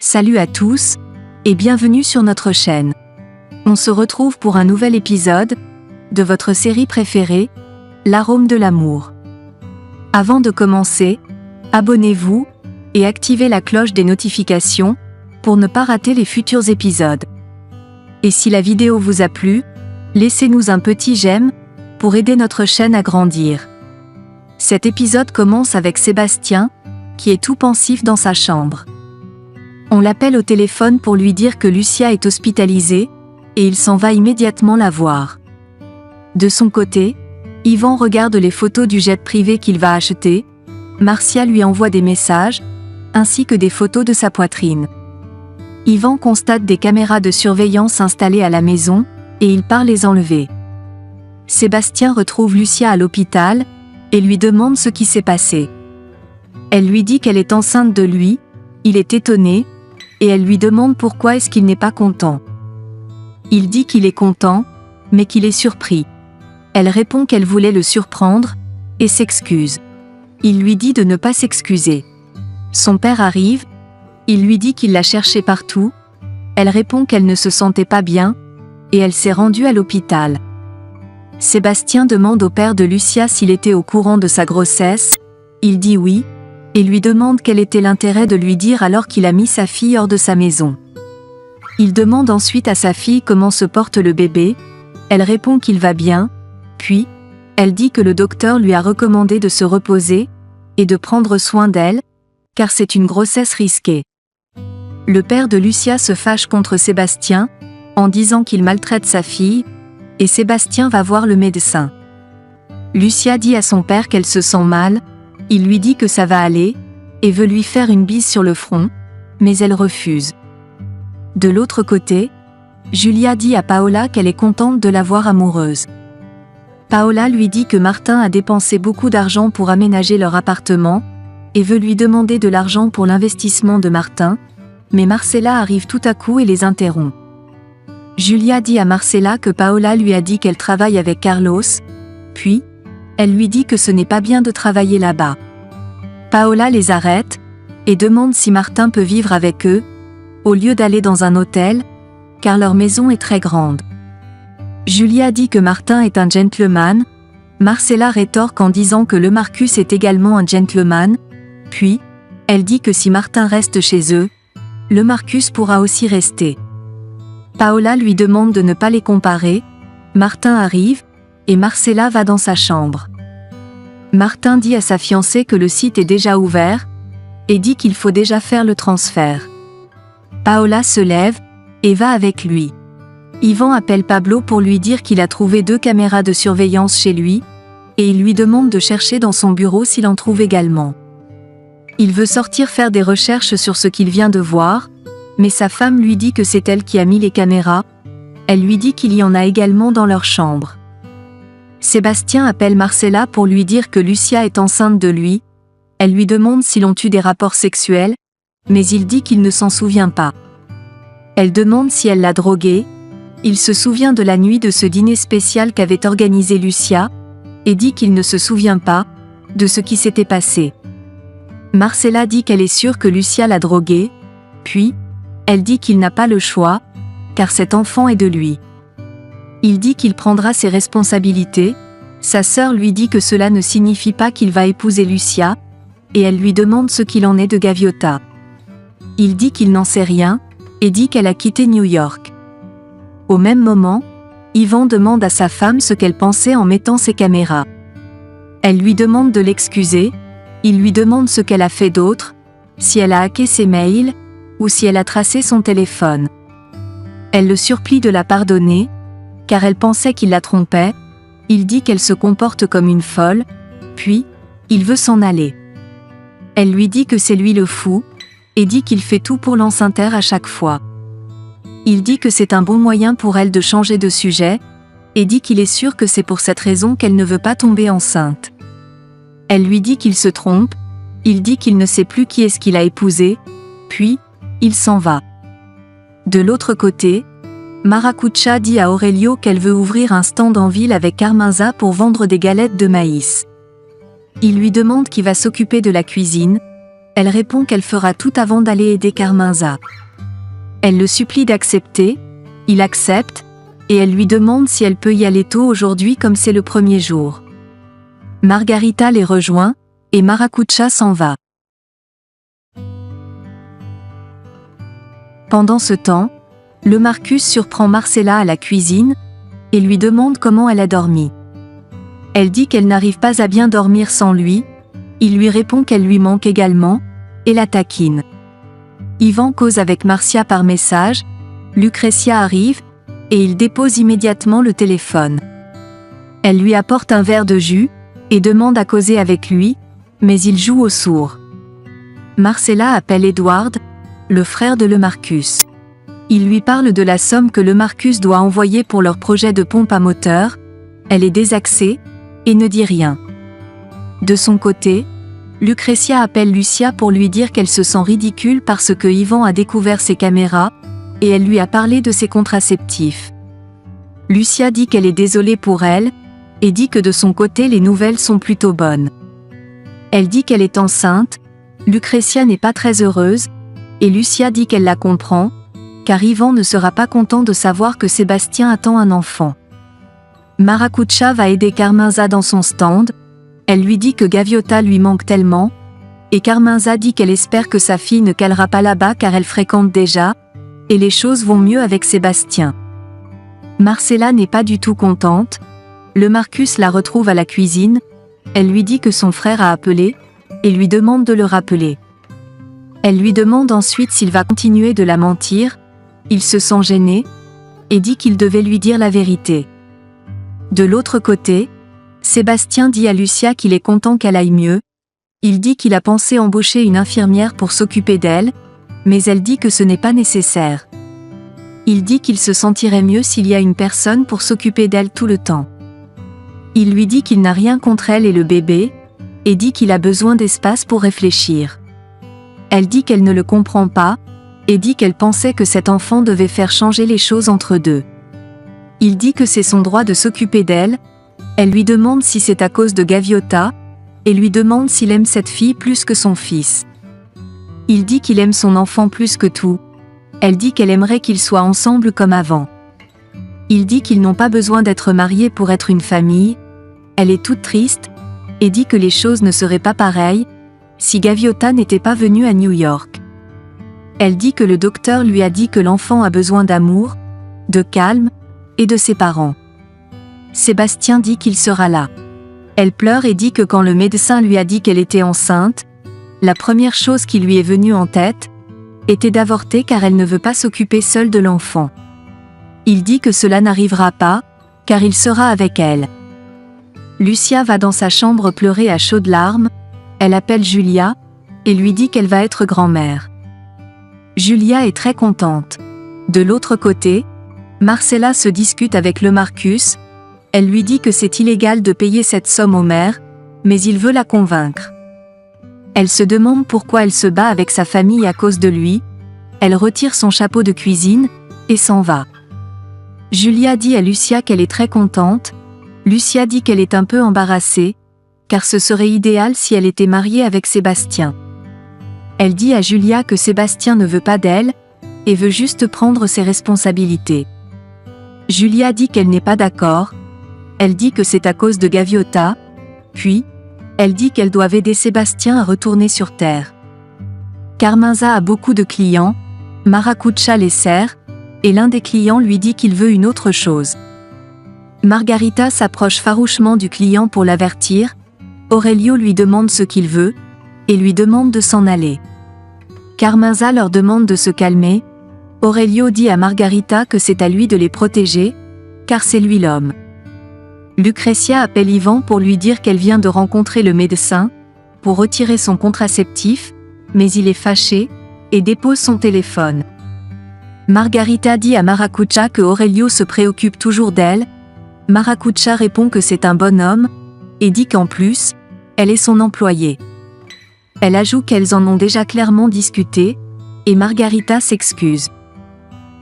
Salut à tous, et bienvenue sur notre chaîne. On se retrouve pour un nouvel épisode de votre série préférée, L'arôme de l'amour. Avant de commencer, abonnez-vous et activez la cloche des notifications pour ne pas rater les futurs épisodes. Et si la vidéo vous a plu, laissez-nous un petit j'aime pour aider notre chaîne à grandir. Cet épisode commence avec Sébastien, qui est tout pensif dans sa chambre. On l'appelle au téléphone pour lui dire que Lucia est hospitalisée, et il s'en va immédiatement la voir. De son côté, Yvan regarde les photos du jet privé qu'il va acheter, Marcia lui envoie des messages, ainsi que des photos de sa poitrine. Yvan constate des caméras de surveillance installées à la maison, et il part les enlever. Sébastien retrouve Lucia à l'hôpital, et lui demande ce qui s'est passé. Elle lui dit qu'elle est enceinte de lui, il est étonné, et elle lui demande pourquoi est-ce qu'il n'est pas content. Il dit qu'il est content, mais qu'il est surpris. Elle répond qu'elle voulait le surprendre, et s'excuse. Il lui dit de ne pas s'excuser. Son père arrive, il lui dit qu'il l'a cherché partout, elle répond qu'elle ne se sentait pas bien, et elle s'est rendue à l'hôpital. Sébastien demande au père de Lucia s'il était au courant de sa grossesse, il dit oui, et lui demande quel était l'intérêt de lui dire alors qu'il a mis sa fille hors de sa maison. Il demande ensuite à sa fille comment se porte le bébé, elle répond qu'il va bien, puis, elle dit que le docteur lui a recommandé de se reposer, et de prendre soin d'elle, car c'est une grossesse risquée. Le père de Lucia se fâche contre Sébastien, en disant qu'il maltraite sa fille, et Sébastien va voir le médecin. Lucia dit à son père qu'elle se sent mal, il lui dit que ça va aller, et veut lui faire une bise sur le front, mais elle refuse. De l'autre côté, Julia dit à Paola qu'elle est contente de la voir amoureuse. Paola lui dit que Martin a dépensé beaucoup d'argent pour aménager leur appartement, et veut lui demander de l'argent pour l'investissement de Martin, mais Marcella arrive tout à coup et les interrompt. Julia dit à Marcella que Paola lui a dit qu'elle travaille avec Carlos, puis, elle lui dit que ce n'est pas bien de travailler là-bas. Paola les arrête, et demande si Martin peut vivre avec eux, au lieu d'aller dans un hôtel, car leur maison est très grande. Julia dit que Martin est un gentleman, Marcella rétorque en disant que le Marcus est également un gentleman, puis, elle dit que si Martin reste chez eux, le Marcus pourra aussi rester. Paola lui demande de ne pas les comparer, Martin arrive, et Marcella va dans sa chambre. Martin dit à sa fiancée que le site est déjà ouvert, et dit qu'il faut déjà faire le transfert. Paola se lève, et va avec lui. Yvan appelle Pablo pour lui dire qu'il a trouvé 2 caméras de surveillance chez lui, et il lui demande de chercher dans son bureau s'il en trouve également. Il veut sortir faire des recherches sur ce qu'il vient de voir, mais sa femme lui dit que c'est elle qui a mis les caméras, elle lui dit qu'il y en a également dans leur chambre. Sébastien appelle Marcella pour lui dire que Lucia est enceinte de lui, elle lui demande s'ils ont eu des rapports sexuels, mais il dit qu'il ne s'en souvient pas. Elle demande si elle l'a drogué, il se souvient de la nuit de ce dîner spécial qu'avait organisé Lucia, et dit qu'il ne se souvient pas de ce qui s'était passé. Marcella dit qu'elle est sûre que Lucia l'a drogué, puis, elle dit qu'il n'a pas le choix, car cet enfant est de lui. Il dit qu'il prendra ses responsabilités, sa sœur lui dit que cela ne signifie pas qu'il va épouser Lucia, et elle lui demande ce qu'il en est de Gaviota. Il dit qu'il n'en sait rien, et dit qu'elle a quitté New York. Au même moment, Yvan demande à sa femme ce qu'elle pensait en mettant ses caméras. Elle lui demande de l'excuser, il lui demande ce qu'elle a fait d'autre, si elle a hacké ses mails, ou si elle a tracé son téléphone. Elle le supplie de la pardonner, car elle pensait qu'il la trompait, il dit qu'elle se comporte comme une folle, puis, il veut s'en aller. Elle lui dit que c'est lui le fou, et dit qu'il fait tout pour l'enceinte à chaque fois. Il dit que c'est un bon moyen pour elle de changer de sujet, et dit qu'il est sûr que c'est pour cette raison qu'elle ne veut pas tomber enceinte. Elle lui dit qu'il se trompe, il dit qu'il ne sait plus qui est-ce qu'il a épousé, puis, il s'en va. De l'autre côté, Maracucha dit à Aurelio qu'elle veut ouvrir un stand en ville avec Carmenza pour vendre des galettes de maïs. Il lui demande qui va s'occuper de la cuisine, Elle répond qu'elle fera tout avant d'aller aider Carmenza. Elle le supplie d'accepter, il accepte, et elle lui demande si elle peut y aller tôt aujourd'hui comme c'est le premier jour. Margarita les rejoint, et Maracuja s'en va. Pendant ce temps, le Marcus surprend Marcella à la cuisine, et lui demande comment elle a dormi. Elle dit qu'elle n'arrive pas à bien dormir sans lui, il lui répond qu'elle lui manque également, et la taquine. Ivan cause avec Marcia par message, Lucretia arrive, et il dépose immédiatement le téléphone. Elle lui apporte un verre de jus, et demande à causer avec lui, mais il joue au sourd. Marcella appelle Edward, le frère de le Marcus. Il lui parle de la somme que le Marcus doit envoyer pour leur projet de pompe à moteur, elle est désaxée, et ne dit rien. De son côté, Lucretia appelle Lucia pour lui dire qu'elle se sent ridicule parce que Ivan a découvert ses caméras, et elle lui a parlé de ses contraceptifs. Lucia dit qu'elle est désolée pour elle, et dit que de son côté les nouvelles sont plutôt bonnes. Elle dit qu'elle est enceinte, Lucretia n'est pas très heureuse, et Lucia dit qu'elle la comprend, car Ivan ne sera pas content de savoir que Sébastien attend un enfant. Maracuja va aider Carmenza dans son stand, elle lui dit que Gaviota lui manque tellement, et Carmenza dit qu'elle espère que sa fille ne calera pas là-bas car elle fréquente déjà, et les choses vont mieux avec Sébastien. Marcella n'est pas du tout contente, le Marcus la retrouve à la cuisine, elle lui dit que son frère a appelé, et lui demande de le rappeler. Elle lui demande ensuite s'il va continuer de la mentir, il se sent gêné, et dit qu'il devait lui dire la vérité. De l'autre côté, Sébastien dit à Lucia qu'il est content qu'elle aille mieux, il dit qu'il a pensé embaucher une infirmière pour s'occuper d'elle, mais elle dit que ce n'est pas nécessaire. Il dit qu'il se sentirait mieux s'il y a une personne pour s'occuper d'elle tout le temps. Il lui dit qu'il n'a rien contre elle et le bébé, et dit qu'il a besoin d'espace pour réfléchir. Elle dit qu'elle ne le comprend pas, et dit qu'elle pensait que cet enfant devait faire changer les choses entre deux. Il dit que c'est son droit de s'occuper d'elle, elle lui demande si c'est à cause de Gaviota, et lui demande s'il aime cette fille plus que son fils. Il dit qu'il aime son enfant plus que tout, elle dit qu'elle aimerait qu'ils soient ensemble comme avant. Il dit qu'ils n'ont pas besoin d'être mariés pour être une famille, elle est toute triste, et dit que les choses ne seraient pas pareilles, si Gaviota n'était pas venu à New York. Elle dit que le docteur lui a dit que l'enfant a besoin d'amour, de calme, et de ses parents. Sébastien dit qu'il sera là. Elle pleure et dit que quand le médecin lui a dit qu'elle était enceinte, la première chose qui lui est venue en tête, était d'avorter car elle ne veut pas s'occuper seule de l'enfant. Il dit que cela n'arrivera pas, car il sera avec elle. Lucia va dans sa chambre pleurer à chaudes larmes, elle appelle Julia, et lui dit qu'elle va être grand-mère. Julia est très contente. De l'autre côté, Marcella se discute avec le Marcus, elle lui dit que c'est illégal de payer cette somme au maire, mais il veut la convaincre. Elle se demande pourquoi elle se bat avec sa famille à cause de lui, elle retire son chapeau de cuisine, et s'en va. Julia dit à Lucia qu'elle est très contente, Lucia dit qu'elle est un peu embarrassée, car ce serait idéal si elle était mariée avec Sébastien. Elle dit à Julia que Sébastien ne veut pas d'elle, et veut juste prendre ses responsabilités. Julia dit qu'elle n'est pas d'accord, elle dit que c'est à cause de Gaviota, puis, elle dit qu'elles doivent aider Sébastien à retourner sur Terre. Carmenza a beaucoup de clients, Maracuja les sert, et l'un des clients lui dit qu'il veut une autre chose. Margarita s'approche farouchement du client pour l'avertir, Aurelio lui demande ce qu'il veut, et lui demande de s'en aller. Carmenza leur demande de se calmer, Aurelio dit à Margarita que c'est à lui de les protéger, car c'est lui l'homme. Lucretia appelle Ivan pour lui dire qu'elle vient de rencontrer le médecin, pour retirer son contraceptif, mais il est fâché, et dépose son téléphone. Margarita dit à Maracuja que Aurelio se préoccupe toujours d'elle, Maracuja répond que c'est un bon homme, et dit qu'en plus, elle est son employée. Elle ajoute qu'elles en ont déjà clairement discuté, et Margarita s'excuse.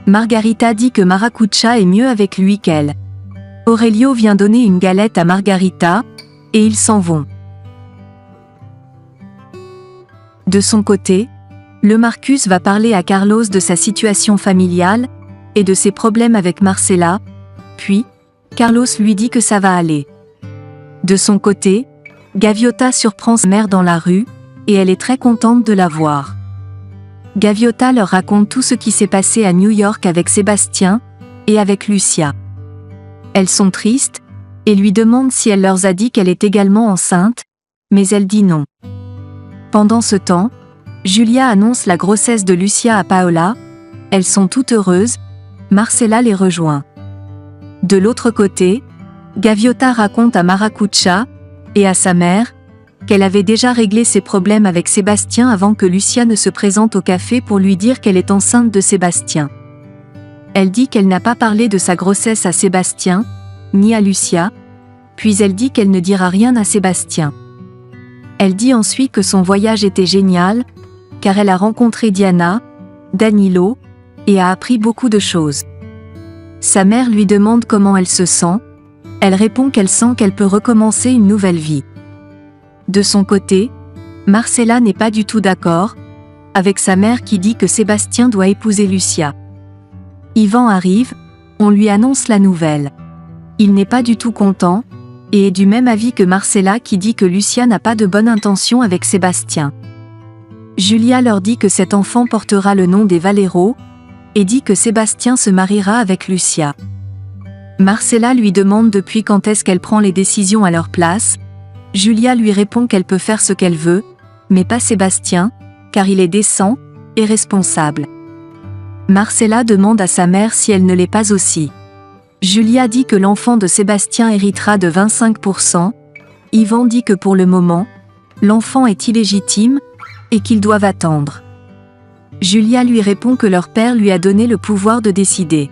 Margarita dit que Maracuja est mieux avec lui qu'elle. Aurelio vient donner une galette à Margarita, et ils s'en vont. De son côté, le Marcus va parler à Carlos de sa situation familiale et de ses problèmes avec Marcella, puis, Carlos lui dit que ça va aller. De son côté, Gaviota surprend sa mère dans la rue, et elle est très contente de la voir. Gaviota leur raconte tout ce qui s'est passé à New York avec Sébastien, et avec Lucia. Elles sont tristes, et lui demandent si elle leur a dit qu'elle est également enceinte, mais elle dit non. Pendant ce temps, Julia annonce la grossesse de Lucia à Paola, elles sont toutes heureuses, Marcella les rejoint. De l'autre côté, Gaviota raconte à Maracucha, et à sa mère, qu'elle avait déjà réglé ses problèmes avec Sébastien avant que Lucia ne se présente au café pour lui dire qu'elle est enceinte de Sébastien. Elle dit qu'elle n'a pas parlé de sa grossesse à Sébastien, ni à Lucia, puis elle dit qu'elle ne dira rien à Sébastien. Elle dit ensuite que son voyage était génial, car elle a rencontré Diana, Danilo, et a appris beaucoup de choses. Sa mère lui demande comment elle se sent, elle répond qu'elle sent qu'elle peut recommencer une nouvelle vie. De son côté, Marcella n'est pas du tout d'accord, avec sa mère qui dit que Sébastien doit épouser Lucia. Yvan arrive, on lui annonce la nouvelle. Il n'est pas du tout content, et est du même avis que Marcella qui dit que Lucia n'a pas de bonne intention avec Sébastien. Julia leur dit que cet enfant portera le nom des Valero, et dit que Sébastien se mariera avec Lucia. Marcella lui demande depuis quand est-ce qu'elle prend les décisions à leur place. Julia lui répond qu'elle peut faire ce qu'elle veut, mais pas Sébastien, car il est décent et responsable. Marcella demande à sa mère si elle ne l'est pas aussi. Julia dit que l'enfant de Sébastien héritera de 25%. Yvan dit que pour le moment, l'enfant est illégitime et qu'ils doivent attendre. Julia lui répond que leur père lui a donné le pouvoir de décider.